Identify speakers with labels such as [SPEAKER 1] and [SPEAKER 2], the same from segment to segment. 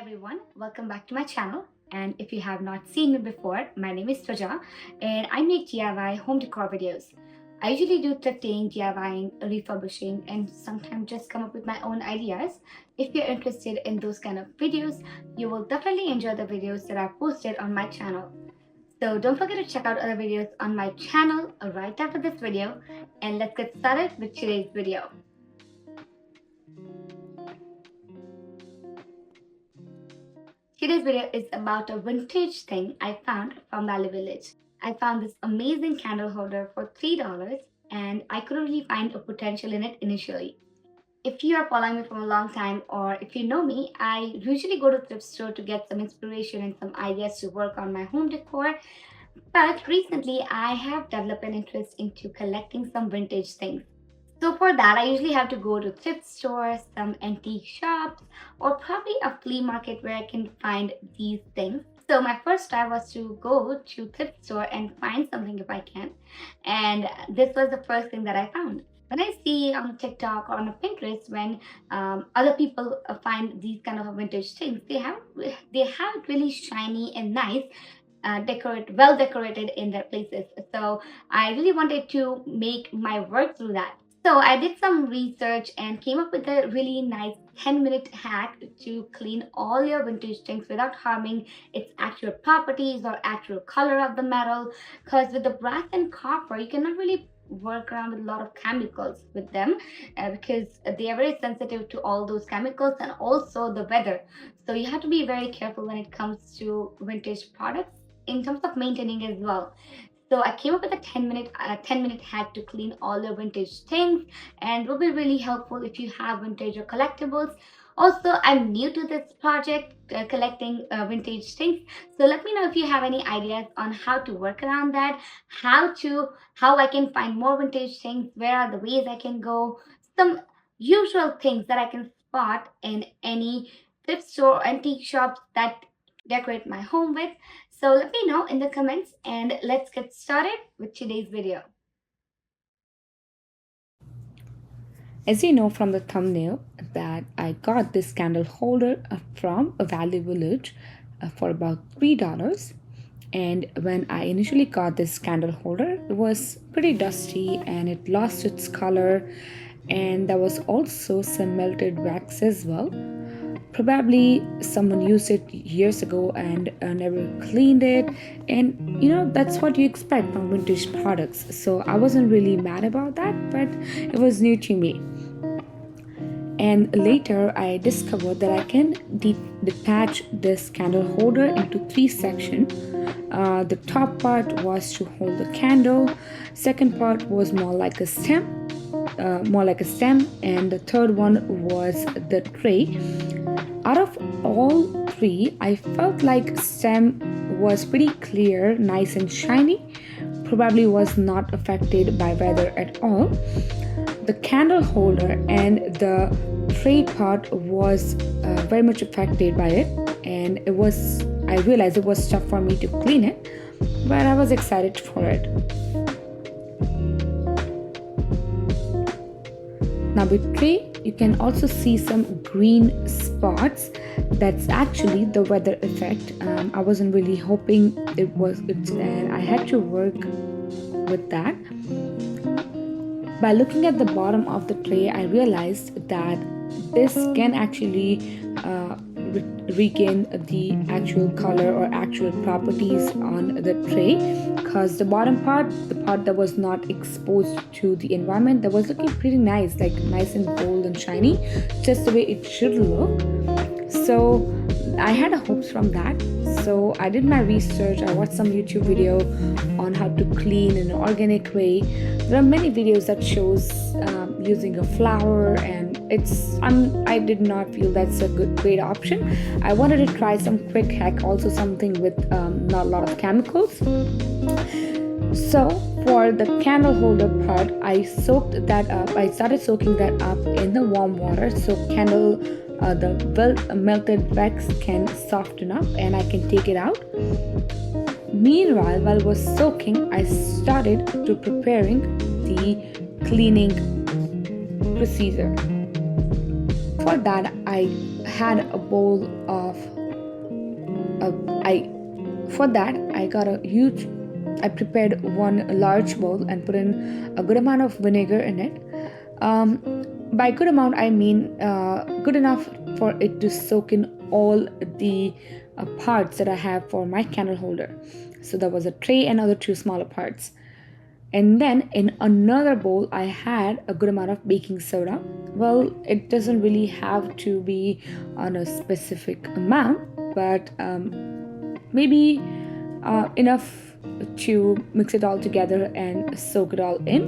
[SPEAKER 1] everyone, welcome back to my channel. And if you have not seen me before, my name is Twaja and I make DIY home decor videos. I usually do thrifting, DIYing, refurbishing, and sometimes just come up with my own ideas. If you're interested in those kind of videos, you will definitely enjoy the videos that are posted on my channel. So don't forget to check out other videos on my channel right after this video, and let's get started with today's video. Today's video is about a vintage thing I found from Valley Village. I found this amazing candle holder for $3 and I couldn't really find a potential in it initially. If you are following me for a long time or if you know me, I usually go to thrift store to get some inspiration and some ideas to work on my home decor. But recently I have developed an interest into collecting some vintage things. So for that, I usually have to go to thrift stores, some antique shops, or probably a flea market where I can find these things. So my first try was to go to thrift store and find something if I can. And this was the first thing that I found. When I see on TikTok or on a Pinterest when other people find these kind of vintage things, they have it really shiny and nice, well decorated in their places. So I really wanted to make my work through that. So I did some research and came up with a really nice 10-minute hack to clean all your vintage things without harming its actual properties or actual color of the metal. Because with the brass and copper, you cannot really work around with a lot of chemicals with them because they are very sensitive to all those chemicals and also the weather. So you have to be very careful when it comes to vintage products in terms of maintaining as well. So I came up with a 10-minute hack to clean all your vintage things, and will be really helpful if you have vintage or collectibles. Also, I'm new to this project, collecting vintage things. So let me know if you have any ideas on how to work around that, how I can find more vintage things, where are the ways I can go, some usual things that I can spot in any thrift store, antique shops that decorate my home with. So let me know in the comments and let's get started with today's video.
[SPEAKER 2] As you know from the thumbnail that I got this candle holder from a Valley Village for about $3. And when I initially got this candle holder, it was pretty dusty and it lost its color, and there was also some melted wax as well. Probably someone used it years ago and never cleaned it, and that's what you expect from vintage products. So I wasn't really mad about that, but it was new to me. And later I discovered that I can detach this candle holder into three sections. The top part was to hold the candle, second part was more like a stem, and the third one was the tray. Out of all three, I felt like stem was pretty clear, nice and shiny, probably was not affected by weather at all. The candle holder and the tray part was very much affected by it, and I realized it was tough for me to clean it, but I was excited for it. Now with tray, you can also see some green spots. That's actually the weather effect. I wasn't really hoping it, and I had to work with that. By looking at the bottom of the tray, I realized that this can actually regain the actual color or actual properties on the tray, because the bottom part, the part that was not exposed to the environment, that was looking pretty nice, like nice and bold and shiny, just the way it should look. So I had hopes from that. So I did my research. I watched some YouTube video on how to clean in an organic way. There are many videos that shows using a flour, and I did not feel that's a great option. I wanted to try some quick hack, also something with not a lot of chemicals. So for the candle holder part, I soaked that up. I started soaking that up in the warm water, so the melted wax can soften up and I can take it out. Meanwhile, while it was soaking, I started to preparing the cleaning procedure. For that, I had a bowl of I for that I got a huge I prepared one large bowl and put in a good amount of vinegar in it. By good amount, I mean good enough for it to soak in all the parts that I have for my candle holder. So there was a tray and other two smaller parts. And then in another bowl, I had a good amount of baking soda. Well, it doesn't really have to be on a specific amount, but maybe enough to mix it all together and soak it all in.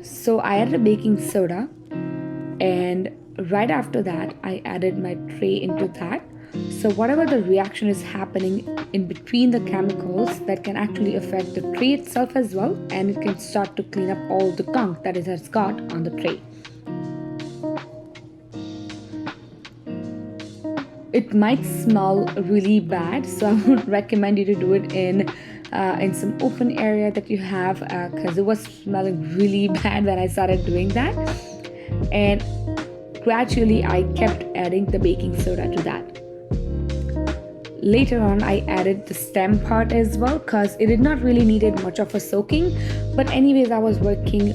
[SPEAKER 2] So I added a baking soda, and right after that, I added my tray into that. So whatever the reaction is happening in between the chemicals, that can actually affect the tray itself as well, and it can start to clean up all the gunk that it has got on the tray. It might smell really bad, so I would recommend you to do it in some open area that you have, because it was smelling really bad when I started doing that. And gradually I kept adding the baking soda to that. Later on, I added the stem part as well, because it did not really needed much of a soaking. But anyways, I was working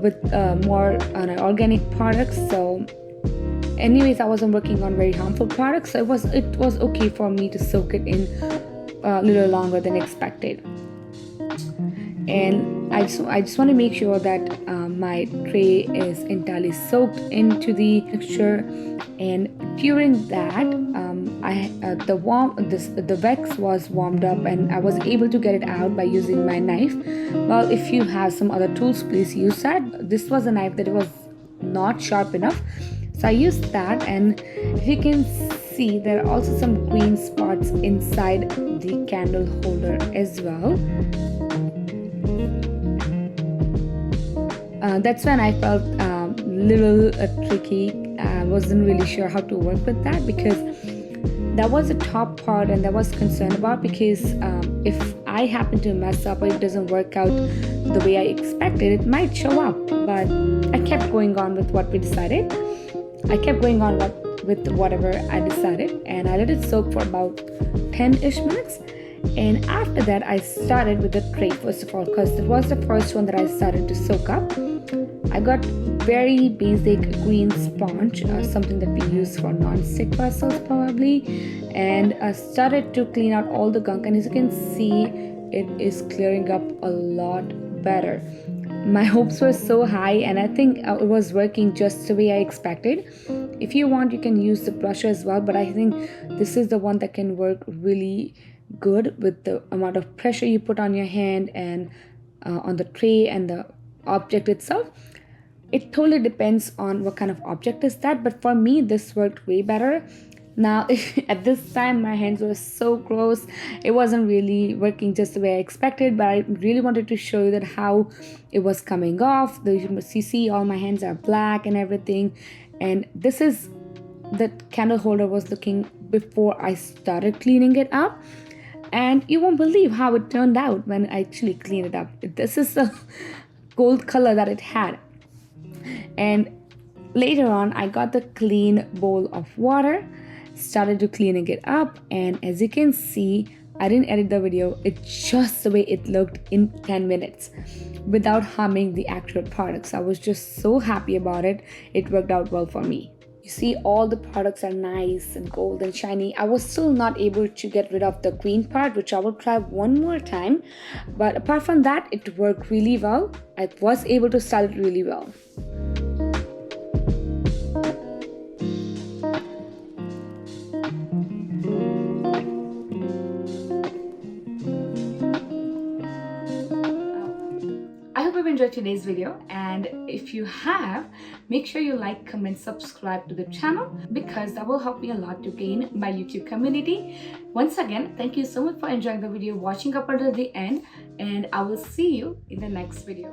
[SPEAKER 2] with more on organic products, so anyways, I wasn't working on very harmful products, so it was okay for me to soak it in a little longer than expected. And I just want to make sure that my tray is entirely soaked into the mixture. And during that, the wax was warmed up, and I was able to get it out by using my knife. Well, if you have some other tools, please use that. This was a knife that was not sharp enough, so I used that. And if you can see, there are also some green spots inside the candle holder as well. That's when I felt little tricky. I wasn't really sure how to work with that, because that was the top part, and I was concerned about, because if I happen to mess up or it doesn't work out the way I expected, it might show up. But I kept going on with what we decided. I kept going on with whatever I decided, and I let it soak for about 10-ish minutes. And after that, I started with the tray first of all, because it was the first one that I started to soak up. I got very basic green sponge, something that we use for non-stick vessels probably, and I started to clean out all the gunk. And as you can see, it is clearing up a lot better. My hopes were so high, and I think it was working just the way I expected. If you want, you can use the brush as well, but I think this is the one that can work really good with the amount of pressure you put on your hand and on the tray and the object itself. It totally depends on what kind of object is that, but for me this worked way better. Now at this time my hands were so gross, it wasn't really working just the way I expected, but I really wanted to show you that how it was coming off. You see all my hands are black and everything, and this is the candle holder was looking before I started cleaning it up. And you won't believe how it turned out when I actually cleaned it up. This is the gold color that it had. And later on, I got the clean bowl of water, started to cleaning it up, and as you can see, I didn't edit the video. It's just the way it looked in 10 minutes without harming the actual products. I was just so happy about it. It worked out well for me. You see, all the products are nice and gold and shiny. I was still not able to get rid of the green part, which I will try one more time. But apart from that, it worked really well. I was able to style it really well.
[SPEAKER 1] I hope you've enjoyed today's video, and if you have, make sure you like, comment, subscribe to the channel, because that will help me a lot to gain my YouTube community. Once again, thank you so much for enjoying the video, watching up until the end, and I will see you in the next video.